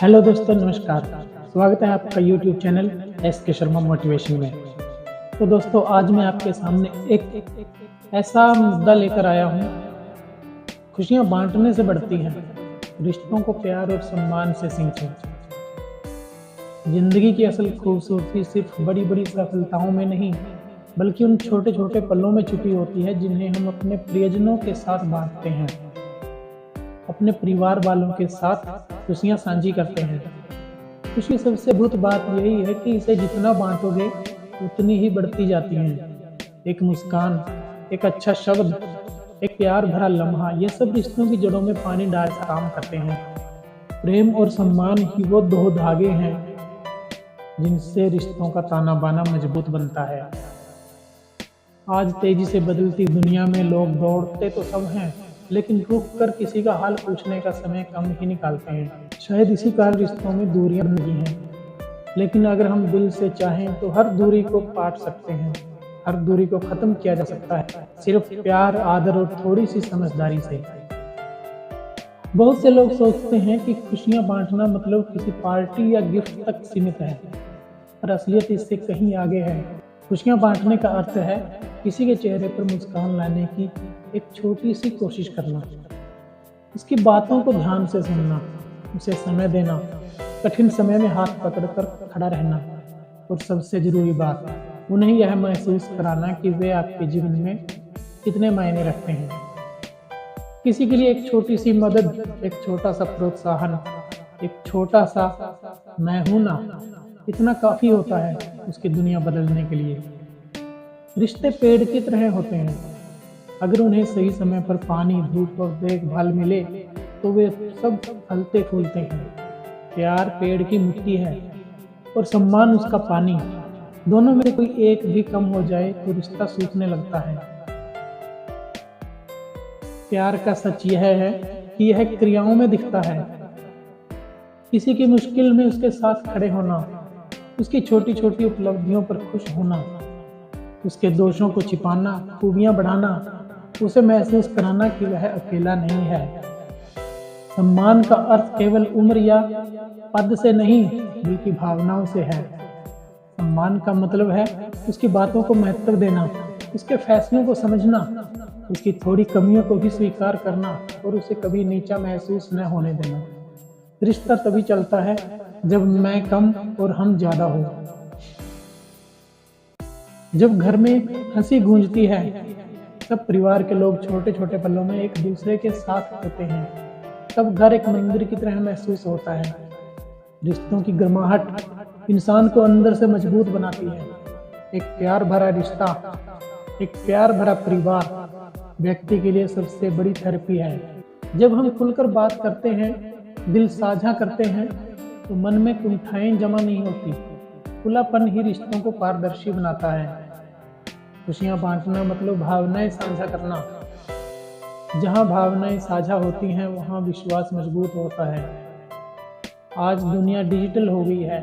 Hello दोस्तों, नमस्कार। स्वागत है आपका यूट्यूब चैनल एस के शर्मा मोटिवेशन में। तो दोस्तों, आज मैं आपके सामने एक ऐसा मुद्दा लेकर आया हूँ। खुशियाँ बांटने से बढ़ती हैं, रिश्तों को प्यार और सम्मान से सींचें। जिंदगी की असल खूबसूरती सिर्फ बड़ी बड़ी सफलताओं में नहीं, बल्कि उन छोटे छोटे पलों में छुपी होती है जिन्हें हम अपने प्रियजनों के साथ बांटते हैं, अपने परिवार वालों के साथ खुशियाँ साझी करते हैं। खुशी सबसे अद्भुत बात यही है कि इसे जितना बांटोगे उतनी ही बढ़ती जाती है। एक मुस्कान, एक अच्छा शब्द, एक प्यार भरा लम्हा, ये सब रिश्तों की जड़ों में पानी डाल काम करते हैं। प्रेम और सम्मान ही वो दो धागे हैं जिनसे रिश्तों का ताना बाना मजबूत बनता है। आज तेजी से बदलती दुनिया में लोग दौड़ते तो सब हैं, लेकिन रुक कर किसी का हाल पूछने का समय कम ही निकालते हैं। शायद इसी कारण रिश्तों में दूरियां बन गई हैं, लेकिन अगर हम दिल से चाहें तो हर दूरी को पाट सकते हैं, हर दूरी को खत्म किया जा सकता है, सिर्फ प्यार, आदर और थोड़ी सी समझदारी से। बहुत से लोग सोचते हैं कि खुशियां बांटना मतलब किसी पार्टी या गिफ्ट तक सीमित है, पर असलियत इससे कहीं आगे है। खुशियां बांटने का अर्थ है किसी के चेहरे पर मुस्कान लाने की एक छोटी सी कोशिश करना, उसकी बातों को ध्यान से सुनना, उसे समय देना, कठिन समय में हाथ पकड़कर खड़ा रहना, और सबसे जरूरी बात, उन्हें यह महसूस कराना कि वे आपके जीवन में कितने मायने रखते हैं। किसी के लिए एक छोटी सी मदद, एक छोटा सा प्रोत्साहन, एक छोटा सा मैं हूं ना, इतना काफी होता है उसकी दुनिया बदलने के लिए। रिश्ते पेड़ की तरह होते हैं, अगर उन्हें सही समय पर पानी, धूप और देखभाल मिले तो वे सब फलते फूलते हैं। प्यार पेड़ की मिट्टी है और सम्मान उसका पानी। दोनों में कोई एक भी कम हो जाए तो रिश्ता सूखने लगता है। प्यार का सच यह है कि यह क्रियाओं में दिखता है। किसी की मुश्किल में उसके साथ खड़े होना, उसकी छोटी छोटी उपलब्धियों पर खुश होना, उसके दोषों को छिपाना, खूबियां बढ़ाना, उसे महसूस कराना कि वह अकेला नहीं है। सम्मान का अर्थ केवल उम्र या पद से नहीं, बल्कि भावनाओं से है। सम्मान का मतलब है उसकी बातों को महत्व देना, उसके फैसलों को समझना, उसकी थोड़ी कमियों को भी स्वीकार करना और उसे कभी नीचा महसूस न होने देना। रिश्ता तभी चलता है जब मैं कम और हम ज्यादा हो। जब घर में हंसी गूंजती है, तब परिवार के लोग छोटे छोटे पलों में एक दूसरे के साथ होते हैं, तब घर एक मंदिर की तरह महसूस होता है। रिश्तों की गर्माहट इंसान को अंदर से मजबूत बनाती है। एक प्यार भरा रिश्ता, एक प्यार भरा परिवार व्यक्ति के लिए सबसे बड़ी थेरेपी है। जब हम खुलकर बात करते हैं, दिल साझा करते हैं, तो मन में कुंठाएं जमा नहीं होती। खुलापन ही रिश्तों को पारदर्शी बनाता है। खुशियां बांटना मतलब भावनाएं साझा करना। जहां भावनाएं साझा होती हैं, वहां विश्वास मजबूत होता है। आज दुनिया डिजिटल हो गई है,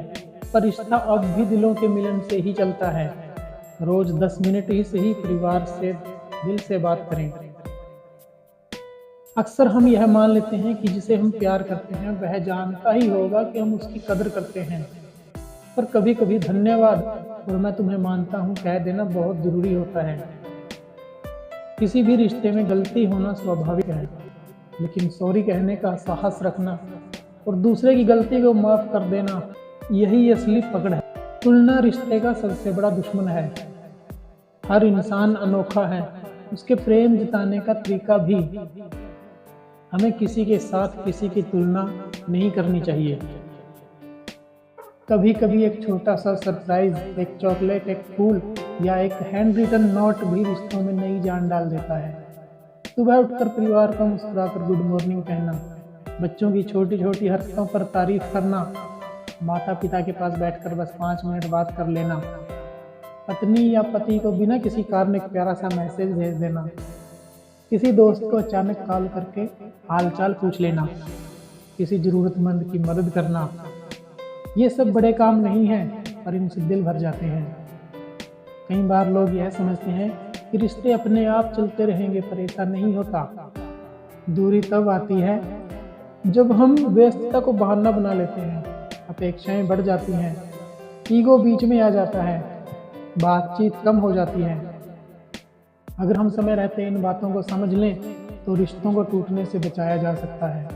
पर रिश्ता अब भी दिलों के मिलन से ही चलता है। रोज 10 मिनट ही सही परिवार से दिल से बात करें। अक्सर हम यह मान लेते हैं कि जिसे हम प्यार करते हैं वह जानता ही होगा कि हम उसकी कदर करते हैं, पर कभी कभी धन्यवाद और मैं तुम्हें मानता हूँ कह देना बहुत जरूरी होता है। किसी भी रिश्ते में गलती होना स्वाभाविक है, लेकिन सॉरी कहने का साहस रखना और दूसरे की गलती को माफ कर देना, यही असली पकड़ है। तुलना रिश्ते का सबसे बड़ा दुश्मन है। हर इंसान अनोखा है, उसके प्रेम जताने का तरीका भी। हमें किसी के साथ किसी की तुलना नहीं करनी चाहिए। कभी कभी एक छोटा सा सरप्राइज, एक चॉकलेट, एक फूल या एक हैंड रिटन नोट भी रिश्तों में नई जान डाल देता है। सुबह उठकर परिवार को मुस्कुराकर गुड मॉर्निंग कहना, बच्चों की छोटी छोटी हरकतों पर तारीफ करना, माता पिता के पास बैठकर बस 5 मिनट बात कर लेना, पत्नी या पति को बिना किसी कारण एक प्यारा सा मैसेज भेज देना, किसी दोस्त को अचानक कॉल करके हालचाल पूछ लेना, किसी जरूरतमंद की मदद करना, ये सब बड़े काम नहीं हैं, पर इनसे दिल भर जाते हैं। कई बार लोग यह समझते हैं कि रिश्ते अपने आप चलते रहेंगे, पर ऐसा नहीं होता। दूरी तब आती है जब हम व्यस्तता को बहाना बना लेते हैं, अपेक्षाएं बढ़ जाती हैं, ईगो बीच में आ जाता है, बातचीत कम हो जाती है। अगर हम समय रहते इन बातों को समझ लें तो रिश्तों को टूटने से बचाया जा सकता है।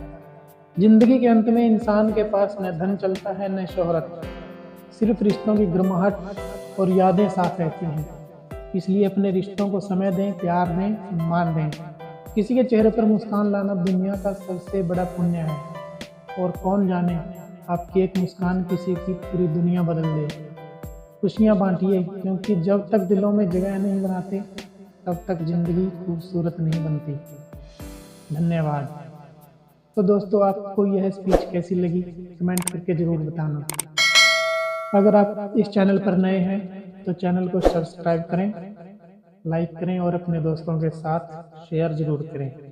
जिंदगी के अंत में इंसान के पास न धन चलता है न शोहरत, सिर्फ रिश्तों की गर्माहट और यादें साथ रहती हैं। इसलिए अपने रिश्तों को समय दें, प्यार दें, सम्मान दें। किसी के चेहरे पर मुस्कान लाना दुनिया का सबसे बड़ा पुण्य है, और कौन जाने आपकी एक मुस्कान किसी की पूरी दुनिया बदल दे। खुशियाँ बांटिए, क्योंकि जब तक दिलों में जगह नहीं बनाते तब तक जिंदगी खूबसूरत नहीं बनती। धन्यवाद। तो दोस्तों, आपको यह स्पीच कैसी लगी कमेंट करके ज़रूर बताना। अगर आप इस चैनल पर नए हैं तो चैनल को सब्सक्राइब करें, लाइक करें और अपने दोस्तों के साथ शेयर ज़रूर करें।